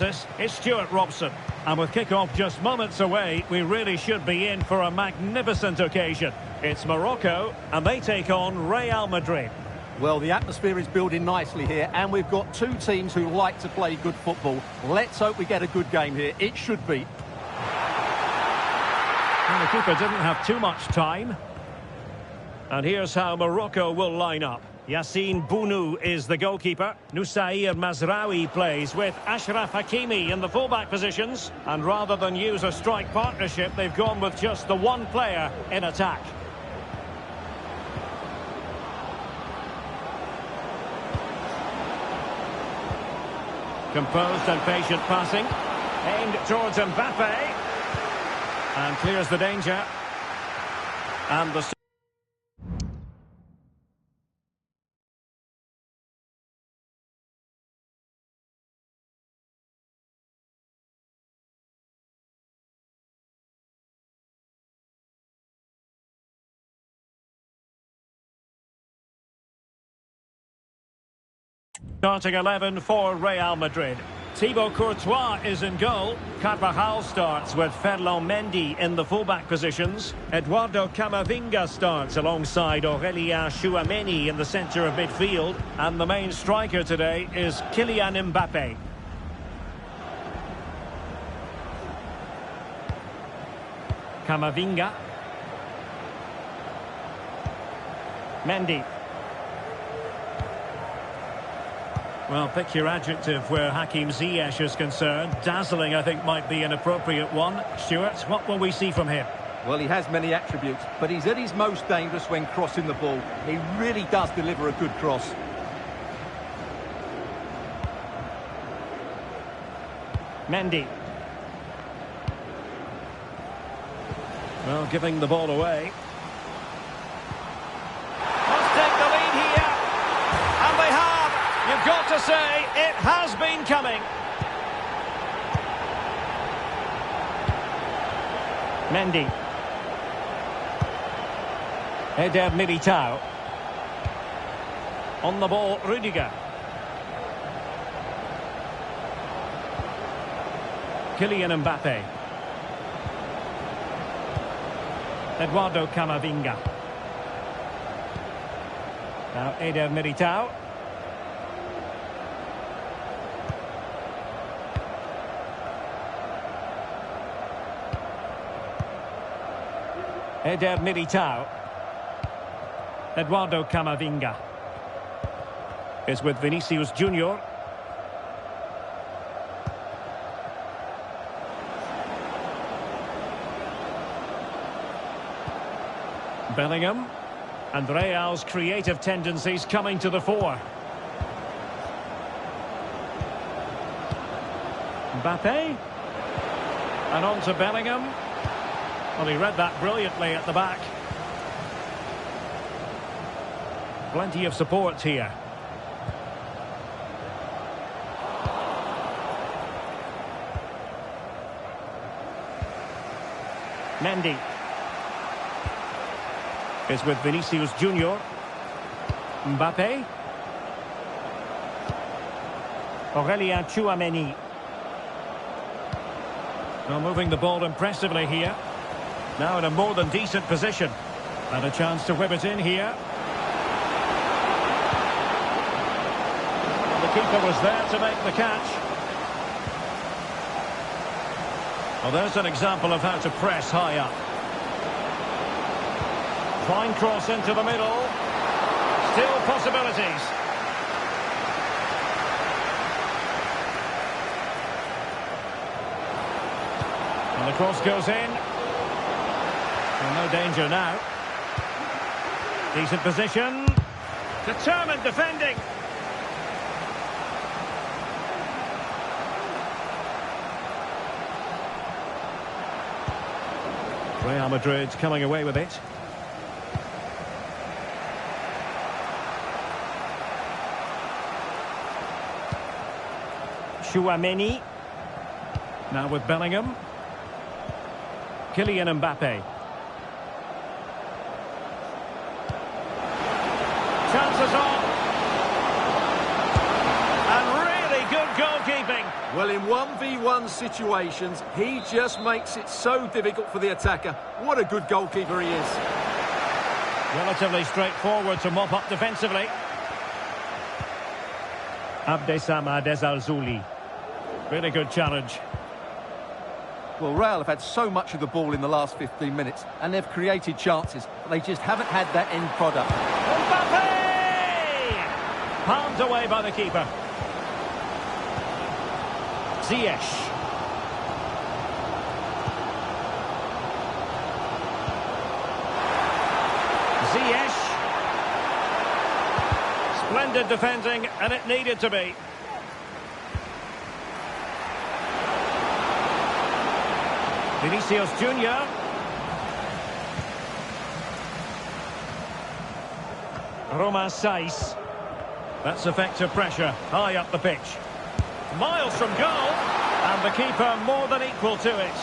It's Stuart Robson, and with kick-off just moments away, we really should be in for a magnificent occasion. It's Morocco, and they take on Real Madrid. Well, the atmosphere is building nicely here, and we've got two teams who like to play good football. Let's hope we get a good game here. It should be. And the keeper didn't have too much time. And here's how Morocco will line up. Yassine Bounou is the goalkeeper. Noussair Mazraoui plays with Achraf Hakimi in the fullback positions. And rather than use a strike partnership, they've gone with just the one player in attack. Composed and patient passing. Aimed towards Mbappe. And clears the danger. And the... Starting 11 for Real Madrid. Thibaut Courtois is in goal. Carvajal starts with Ferland Mendy in the fullback positions. Eduardo Camavinga starts alongside Aurélien Tchouameni in the centre of midfield. And the main striker today is Kylian Mbappe. Camavinga. Mendy. Well, pick your adjective where Hakim Ziyech is concerned. Dazzling, I think, might be an appropriate one. Stuart, what will we see from him? Well, he has many attributes, but he's at his most dangerous when crossing the ball. He really does deliver a good cross. Mendy. Well, giving the ball away. Must take the lead here. And they have. You've got to say, it has been coming. Mendy. Eder Militao. On the ball, Rudiger. Kylian Mbappe. Eduardo Camavinga. Now Eder Militao. Eder Militao. Eduardo Camavinga. Is with Vinicius Junior. Bellingham. And Real's creative tendencies coming to the fore. Mbappe. And on to Bellingham. Well, he read that brilliantly at the back. Plenty of support here. Mendy. Is with Vinicius Junior. Mbappe. Aurélien Tchouameni. Well, moving the ball impressively here. Now in a more than decent position. And a chance to whip it in here. The keeper was there to make the catch. Well, there's an example of how to press high up. Fine cross into the middle. Still possibilities. And the cross goes in. Well, no danger now. Decent position. Determined defending. Real Madrid coming away with it. Tchouameni. Now with Bellingham. Kylian Mbappe. Chances on. And really good goalkeeping. Well, in 1v1 situations, he just makes it so difficult for the attacker. What a good goalkeeper he is. Relatively straightforward to mop up defensively. Abdesamad Al-Zuli. Really good challenge. Well, Real have had so much of the ball in the last 15 minutes, and they've created chances, but they just haven't had that end product. Mbappe! Palmed away by the keeper. Ziyech. Ziyech. Splendid defending, and it needed to be. Vinicius Junior. Romain Saiz. That's effective pressure, high up the pitch. Miles from goal, and the keeper more than equal to it.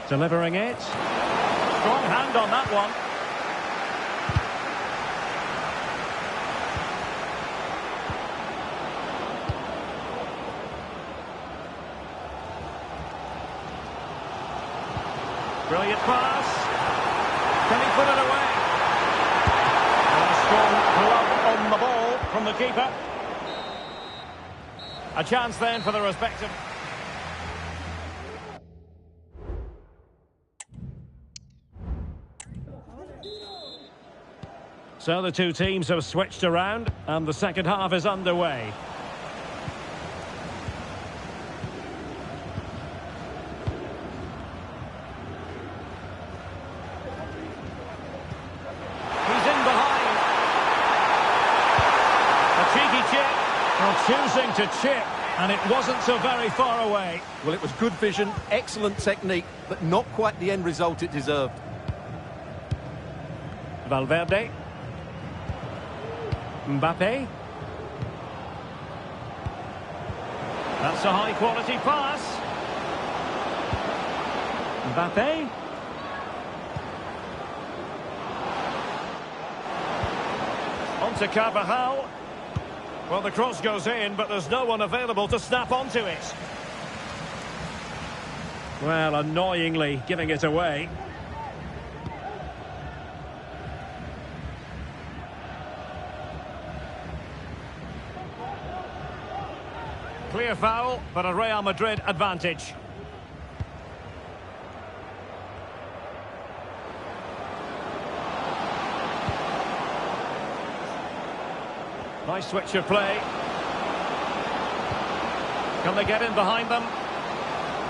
Delivering it. Strong hand on that one. Brilliant pass. Can he put it away? And a strong glove on the ball from the keeper. A chance then for the respective... So the two teams have switched around and the second half is underway. He's in behind. A cheeky chip. Well, choosing to chip, and it wasn't so very far away. Well, it was good vision, excellent technique, but not quite the end result it deserved. Valverde. Mbappe. That's a high-quality pass. Mbappe. On to Carvajal. Well, the cross goes in, but there's no one available to snap onto it. Well, annoyingly giving it away. Clear foul, but a Real Madrid advantage. Nice switch of play. Can they get in behind them?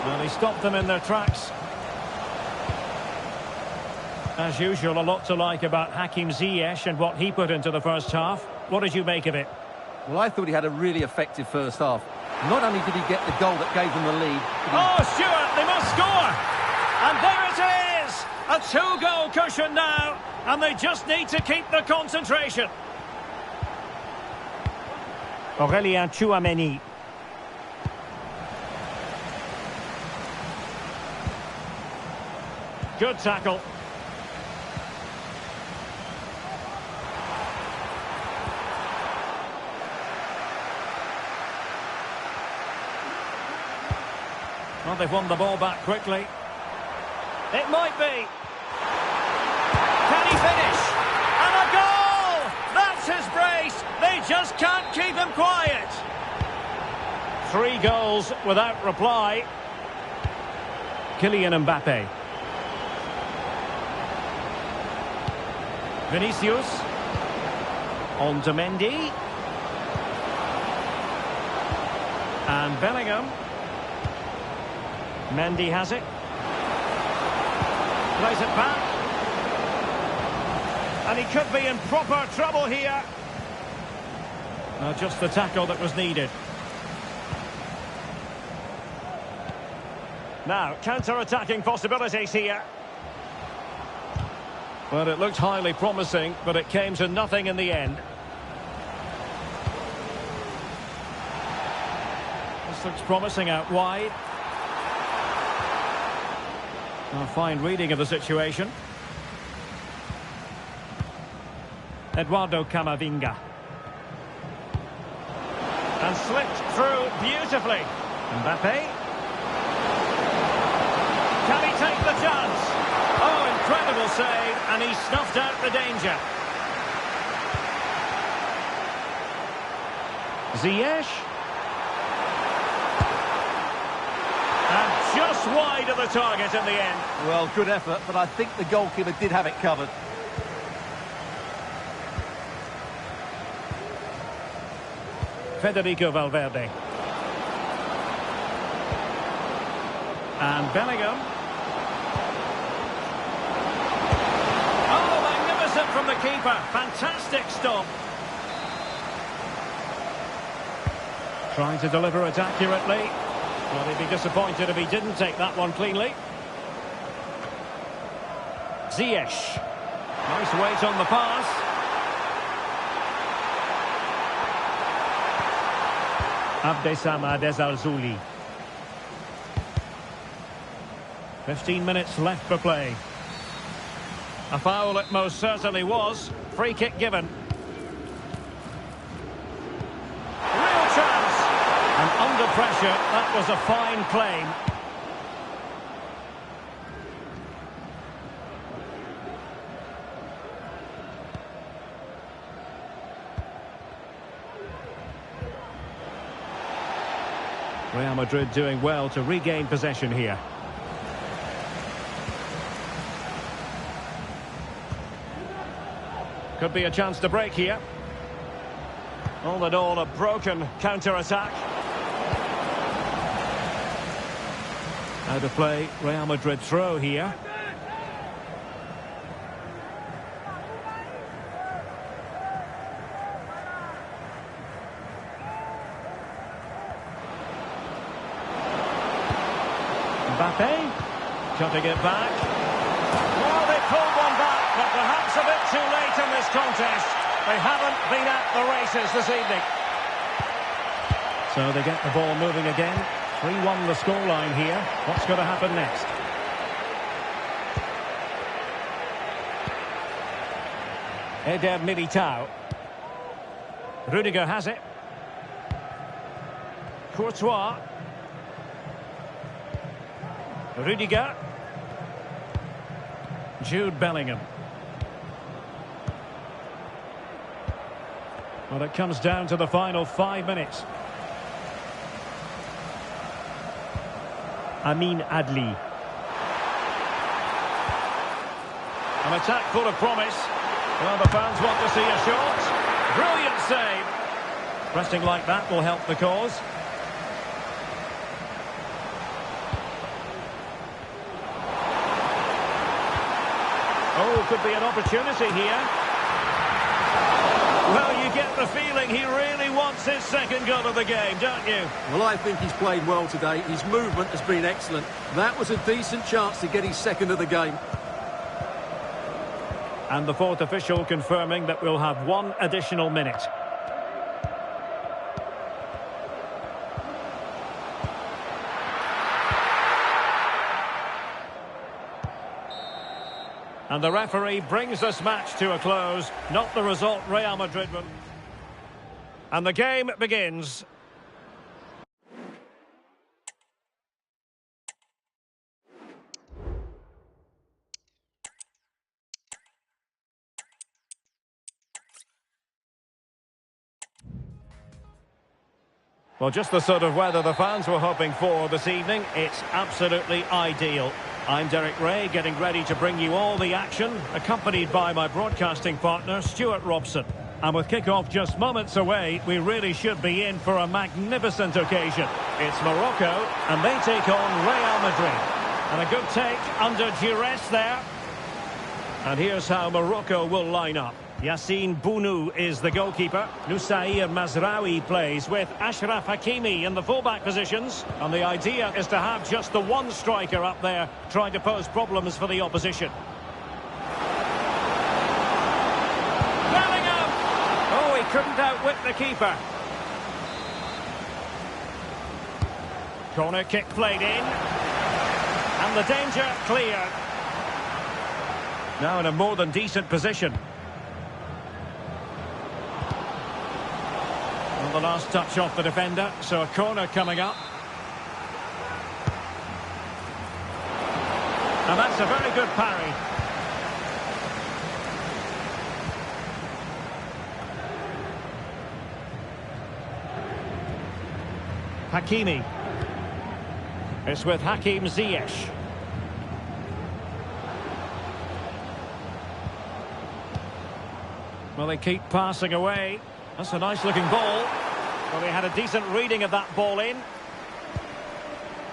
Well, he stopped them in their tracks. As usual, a lot to like about Hakim Ziyech and what he put into the first half. What did you make of it? Well, I thought he had a really effective first half. Not only did he get the goal that gave them the lead... Oh, Stuart, they must score! And there it is! A two-goal cushion now, and they just need to keep the concentration. Aurélien Tchouameni. Good tackle. Well, they've won the ball back quickly. It might be. Can he finish? And a goal! That's his brace. They just can't keep him quiet. 3 goals without reply. Kylian Mbappe. Vinicius. On to Mendy. And Bellingham. Mendy has it. Plays it back. And he could be in proper trouble here. No, just the tackle that was needed. Now, counter-attacking possibilities here. Well, it looked highly promising, but it came to nothing in the end. This looks promising out wide. A fine reading of the situation. Eduardo Camavinga. And slipped through beautifully. Mbappe. Can he take the chance? Oh, incredible save, and he snuffed out the danger. Ziyech. And just wide of the target in the end. Well, good effort, but I think the goalkeeper did have it covered. Federico Valverde. And Bellingham. Oh, magnificent from the keeper. Fantastic stop. Trying to deliver it accurately. Well, he'd be disappointed if he didn't take that one cleanly. Ziyech. Nice weight on the pass. Abdessamad Al-Zouli. 15 minutes left for play. A foul it most certainly was. Free kick given. Real chance. And under pressure, that was a fine claim. Real Madrid doing well to regain possession here. Could be a chance to break here. All in all, a broken counter-attack. Out of play, Real Madrid throw here. Mbappe, cutting it back. Well, they pulled one back, but perhaps a bit too late in this contest. They haven't been at the races this evening. So they get the ball moving again. 3-1 the scoreline here. What's going to happen next? Eder Militao. Rudiger has it. Courtois. Rudiger. Jude Bellingham. Well, it comes down to the final 5 minutes. Amin Adli. An attack full of promise. Well, the fans want to see a shot. Brilliant save. Pressing like that will help the cause. Oh, could be an opportunity here. Well, you get the feeling he really wants his second goal of the game, don't you? Well, I think he's played well today. His movement has been excellent. That was a decent chance to get his second of the game. And the fourth official confirming that we'll have one additional minute. And the referee brings this match to a close. Not the result Real Madrid will. And the game begins. Well, just the sort of weather the fans were hoping for this evening. It's absolutely ideal. I'm Derek Ray, getting ready to bring you all the action, accompanied by my broadcasting partner, Stuart Robson. And with kick-off just moments away, we really should be in for a magnificent occasion. It's Morocco, and they take on Real Madrid. And a good take under duress there. And here's how Morocco will line up. Yassine Bounou is the goalkeeper. Nusair Mazraoui plays with Achraf Hakimi in the fullback positions. And the idea is to have just the one striker up there trying to pose problems for the opposition. Bellingham! Oh, he couldn't outwit the keeper. Corner kick played in. And the danger cleared. Now in a more than decent position. The the last touch off the defender, so a corner coming up. And that's a very good parry. Hakimi. It's with Hakim Ziyech. Well, they keep passing away. That's a nice-looking ball. Well, they had a decent reading of that ball in.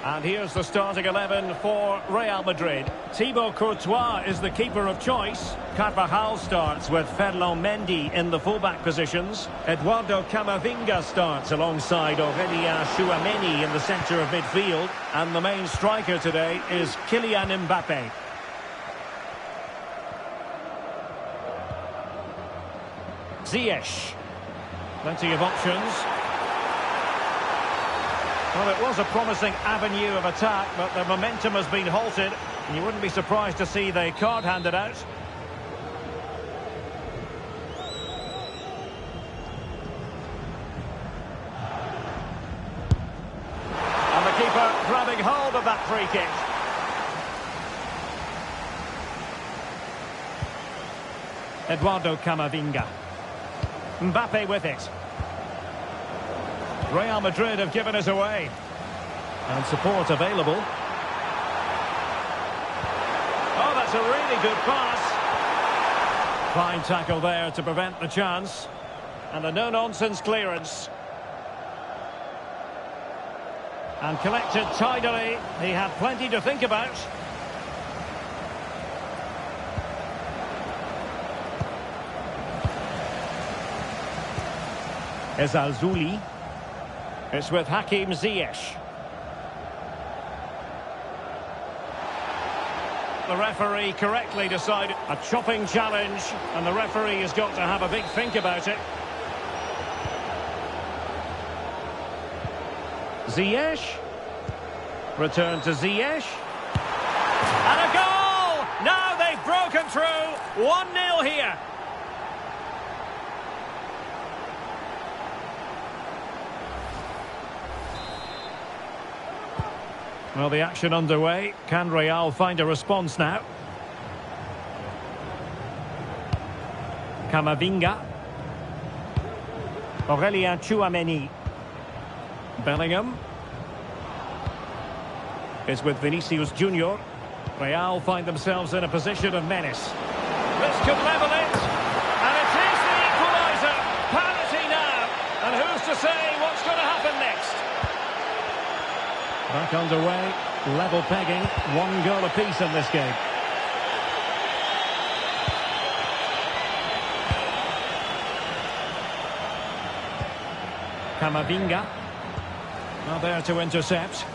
And here's the starting 11 for Real Madrid. Thibaut Courtois is the keeper of choice. Carvajal starts with Ferland Mendy in the fullback positions. Eduardo Camavinga starts alongside Aurélien Tchouameni in the centre of midfield. And the main striker today is Kylian Mbappé. Ziyech. Plenty of options. Well, it was a promising avenue of attack, but the momentum has been halted. And you wouldn't be surprised to see the card handed out. And the keeper grabbing hold of that free kick. Eduardo Camavinga. Mbappé with it. Real Madrid have given us away. And support available. Oh, that's a really good pass. Fine tackle there to prevent the chance. And a no-nonsense clearance. And collected tidily. He had plenty to think about. Ezalzouli. It's with Hakim Ziyech. The referee correctly decided a chopping challenge, and the referee has got to have a big think about it. Ziyech. Return to Ziyech. And a goal! Now they've broken through. 1-0 here. Well, the action underway. Can Real find a response now? Camavinga. Aurélien Tchouameni. Bellingham. Is with Vinicius Junior. Real find themselves in a position of menace. This could level it. And it is the equaliser. Parity now. And who's to say what's going to happen next? Back underway, level pegging, 1 goal apiece in this game. Camavinga, now there to intercept.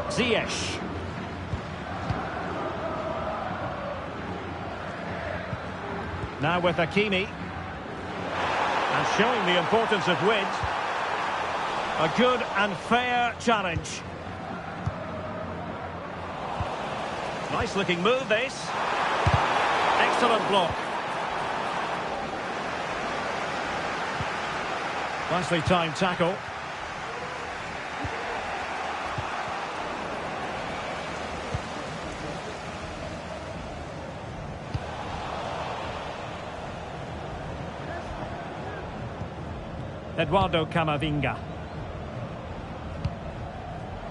Ziyech. Now with Hakimi. And showing the importance of width. A good and fair challenge. Nice looking move, this. Excellent block. Nicely timed tackle. Eduardo Camavinga.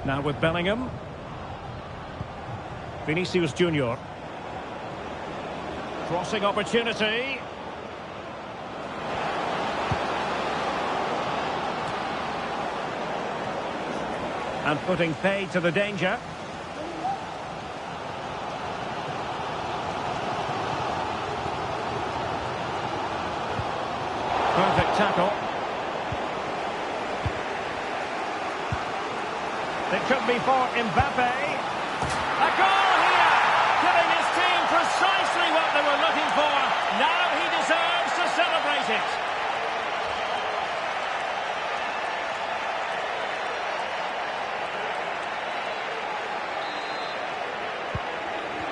Now with Bellingham. Vinicius Junior. Crossing opportunity. And putting pay to the danger. Perfect tackle. It could be for Mbappé. A goal here! Giving his team precisely what they were looking for. Now he deserves to celebrate it.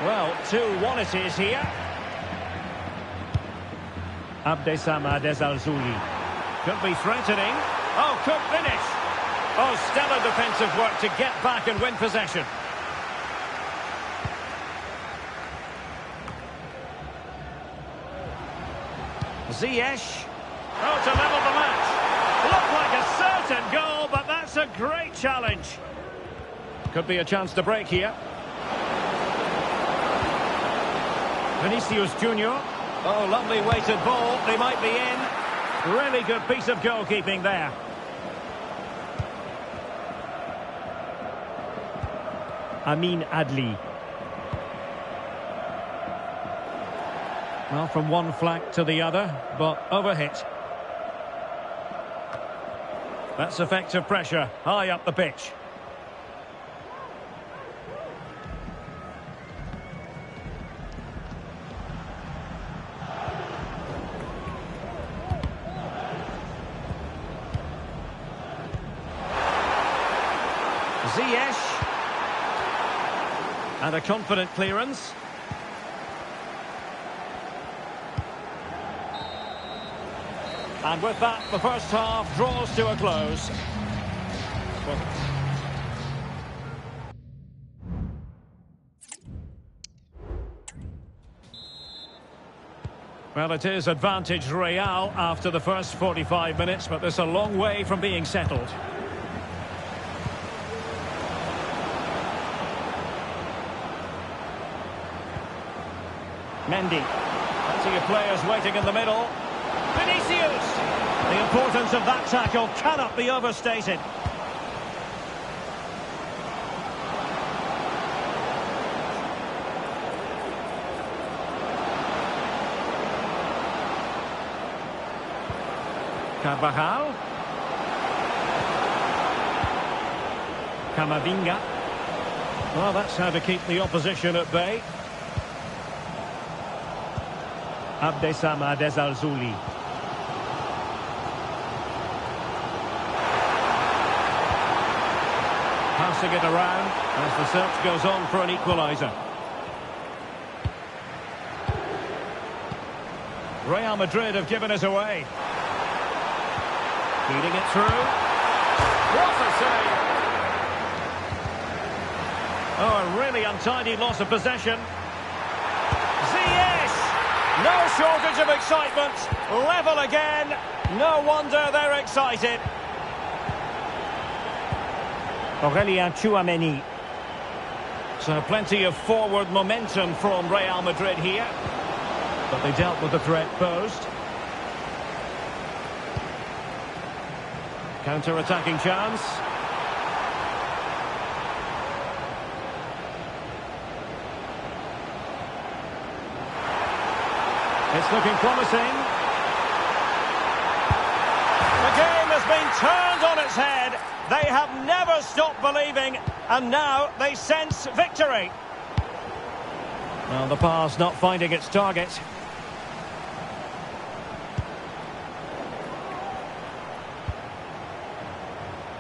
Well, 2-1 it is here. Abdessamad Ezalzouli. Could be threatening. Oh, could finish. Oh, stellar defensive work to get back and win possession. Ziyech. Oh, to level the match. Looked like a certain goal, but that's a great challenge. Could be a chance to break here. Vinicius Junior. Oh, lovely weighted ball. They might be in. Really good piece of goalkeeping there. Amin Adli. Well, from one flank to the other, but overhit. That's effective pressure, high up the pitch. Ziyech. And a confident clearance. And with that, the first half draws to a close. Well, it is advantage Real after the first 45 minutes, but there's a long way from being settled. Mendy. Plenty of players waiting in the middle. Vinicius! The importance of that tackle cannot be overstated. Carvajal. Camavinga. Well, that's how to keep the opposition at bay. Abdessamad Ezalzouli. Passing it around as the search goes on for an equaliser. Real Madrid have given us away. Feeding it through. What a save! Oh, a really untidy loss of possession. Ziyech! No shortage of excitement. Level again. No wonder they're excited. Aurelien Tchouameni. So plenty of forward momentum from Real Madrid here. But they dealt with the threat posed. Counter-attacking chance. It's looking promising. The game has been turned on its head. They have never stopped believing, and now they sense victory. Well, the pass not finding its target.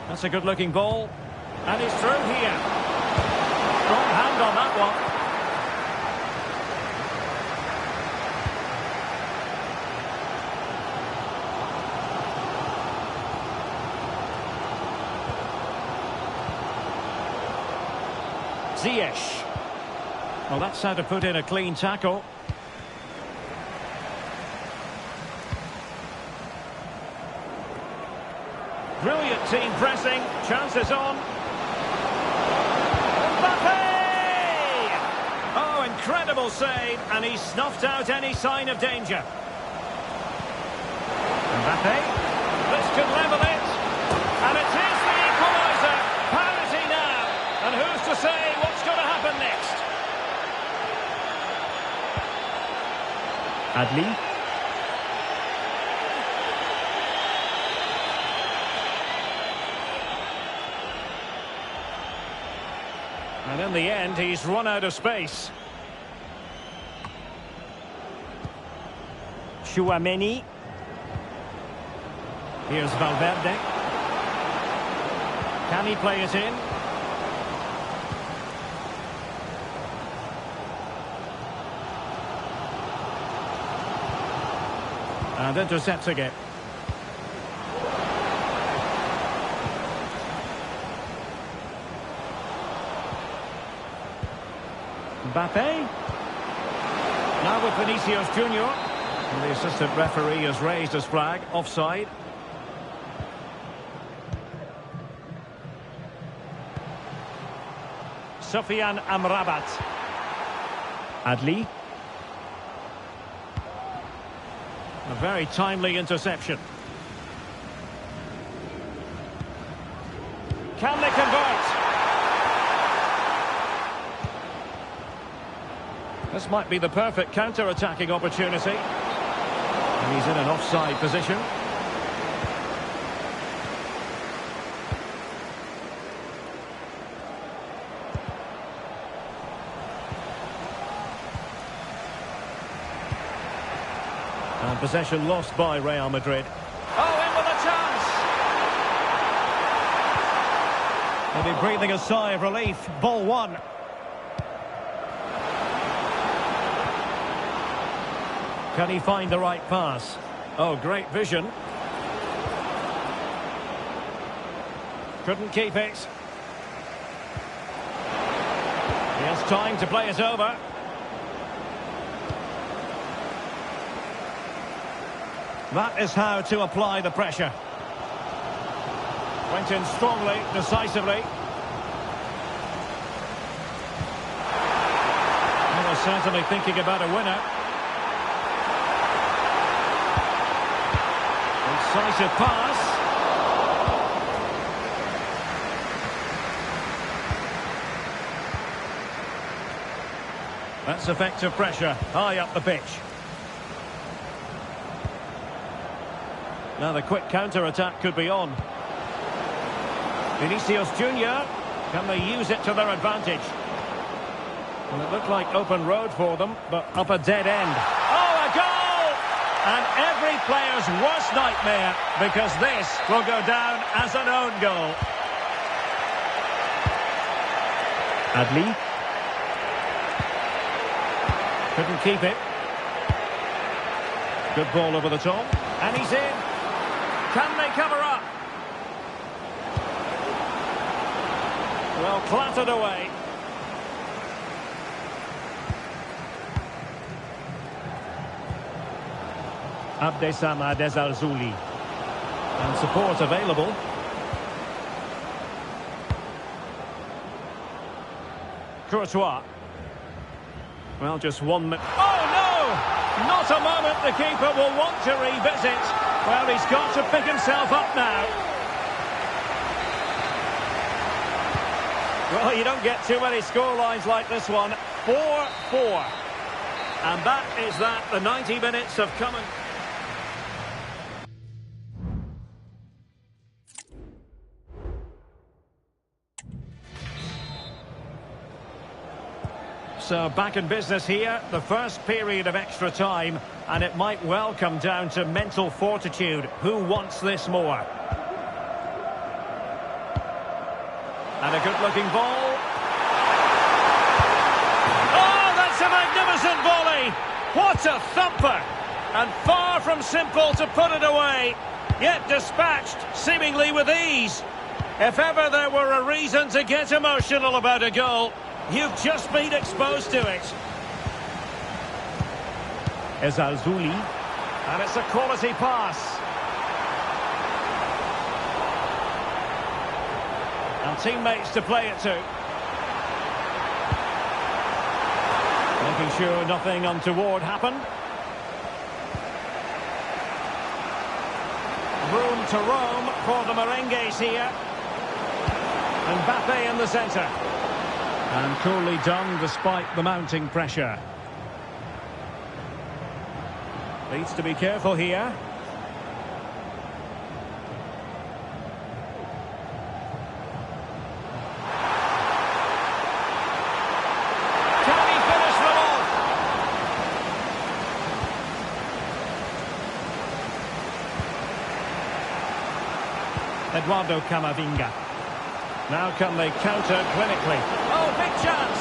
That's a good-looking ball. And he's through here. Strong hand on that one. Ziyech. Well, that's how to put in a clean tackle. Brilliant team pressing. Chances on. Mbappe! Oh, incredible save. And he snuffed out any sign of danger. Mbappe. This could level it. And it is the equaliser. Parity now. And who's to say what's going to happen next? Adli. And in the end, he's run out of space. Tchouameni. Here's Valverde. Can he play it in? And intercepting it. Mbappe. Now with Vinicius Junior. And the assistant referee has raised his flag. Offside. Sofiane Amrabat. Adli. A very timely interception. Can they convert? This might be the perfect counter-attacking opportunity. And he's in an offside position. And possession lost by Real Madrid. Oh, in with a chance! Maybe breathing a sigh of relief. Ball one. Can he find the right pass? Oh, great vision. Couldn't keep it. He has time to play it over. That is how to apply the pressure. Went in strongly, decisively. They were certainly thinking about a winner. Decisive pass. That's effective pressure, high up the pitch. Now the quick counter-attack could be on. Vinicius Junior, can they use it to their advantage? Well, it looked like open road for them, but up a dead end. Oh, a goal! And every player's worst nightmare, because this will go down as an own goal. Adli. Couldn't keep it. Good ball over the top. And he's in. Can they cover up? Well, clattered away. Abdessamad Al-Zouli. And support available. Courtois. Well, just 1 minute. Oh, no! Not a moment the keeper will want to revisit. Well, he's got to pick himself up now. Well, you don't get too many scorelines like this one. 4-4. And that is that. The 90 minutes have come and... So back in business here, the first period of extra time, and it might well come down to mental fortitude. Who wants this more? And a good-looking ball. Oh, that's a magnificent volley! What a thumper! And far from simple to put it away, yet dispatched seemingly with ease. If ever there were a reason to get emotional about a goal, you've just been exposed to it. Is Al-Zouli. And it's a quality pass. And teammates to play it to. Making sure nothing untoward happened. Room to roam for the merengues here. And Mbappe in the centre. And coolly done despite the mounting pressure. Needs to be careful here. Can he finish them off? Eduardo Camavinga. Now can they counter clinically? Oh, big chance!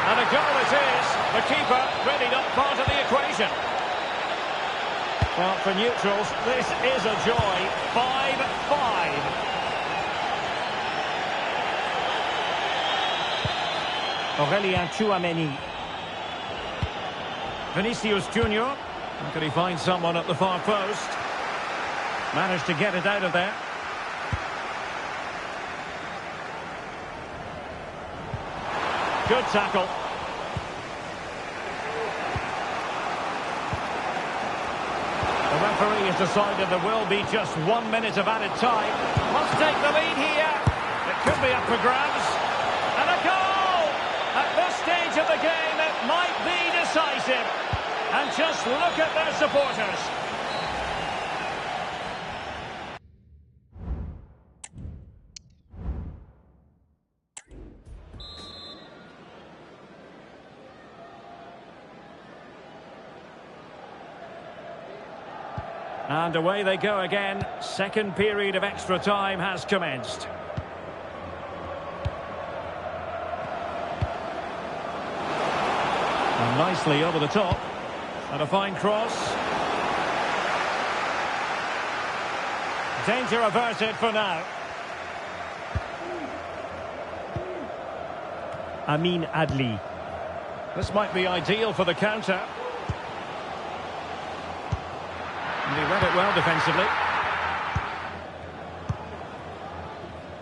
And a goal it is. The keeper goalkeeper, really not part of the equation. Well, for neutrals, this is a joy. 5-5. Aurelien Tchouameni. Vinicius Junior. Can he find someone at the far post? Managed to get it out of there. Good tackle. The referee has decided there will be just 1 minute of added time. Must take the lead here. It could be up for grabs. And a goal! At this stage of the game, it might be decisive. And just look at their supporters. And away they go again. Second period of extra time has commenced. And nicely over the top. And a fine cross. Danger averted for now. Amin Adli. This might be ideal for the counter. And he read it well defensively.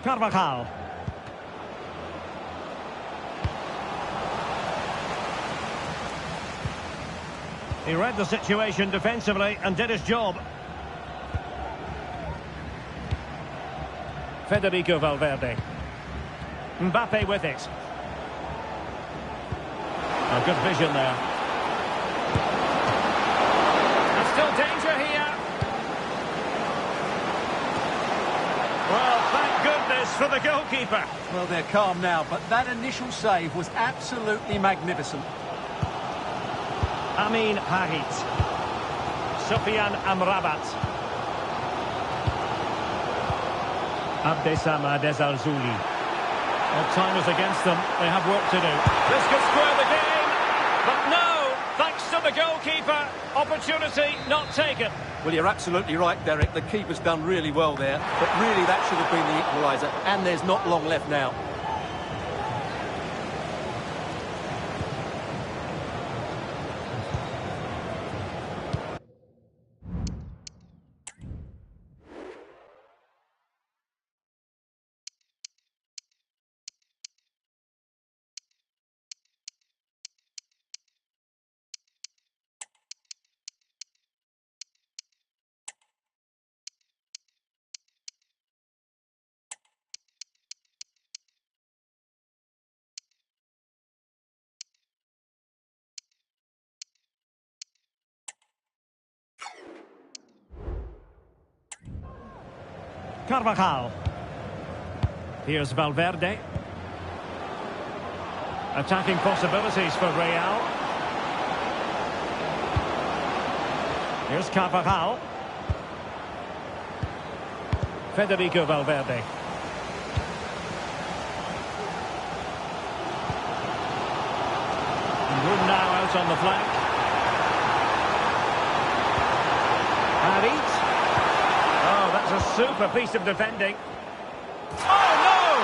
Carvajal. He read the situation defensively and did his job. Federico Valverde. Mbappe with it. A good vision there. There's still danger here. Well, thank goodness for the goalkeeper. Well, they're calm now, but that initial save was absolutely magnificent. Amin Harit. Sofian Amrabat. Abdessamad Ezalzouli. Well, time is against them. They have work to do. This could square the game. But no, thanks to the goalkeeper. Opportunity not taken. Well, you're absolutely right, Derek. The keeper's done really well there. But really, that should have been the equaliser. And there's not long left now. Carvajal. Here's Valverde. Attacking possibilities for Real. Here's Carvajal. Federico Valverde. Room now out on the flank. Harit. Oh, that's a super piece of defending. Oh, no!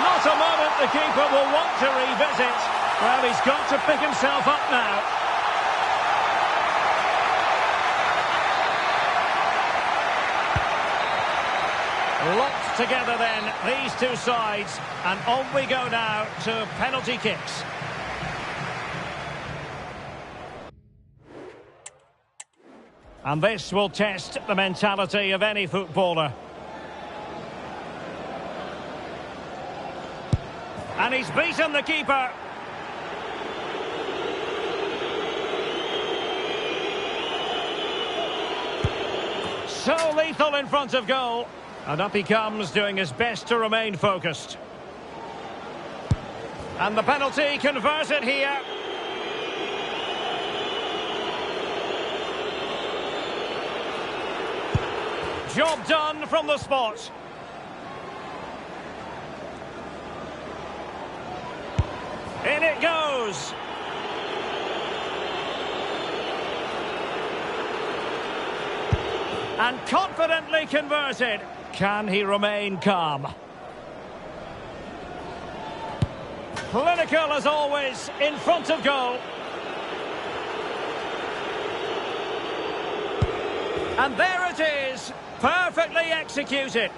Not a moment the keeper will want to revisit. Well, he's got to pick himself up now. Locked together then, these two sides. And on we go now to penalty kicks. And this will test the mentality of any footballer. And he's beaten the keeper. So lethal in front of goal. And up he comes, doing his best to remain focused. And the penalty converted here. Job done from the spot. In it goes. And confidently converted. Can he remain calm? Clinical as always, in front of goal. And there it is, perfectly executed.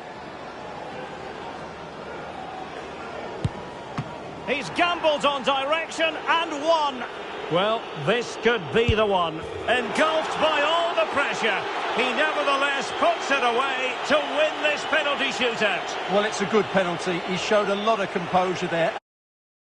He's gambled on direction and won. Well, this could be the one. Engulfed by all the pressure, he nevertheless puts it away to win this penalty shootout. Well, it's a good penalty. He showed a lot of composure there.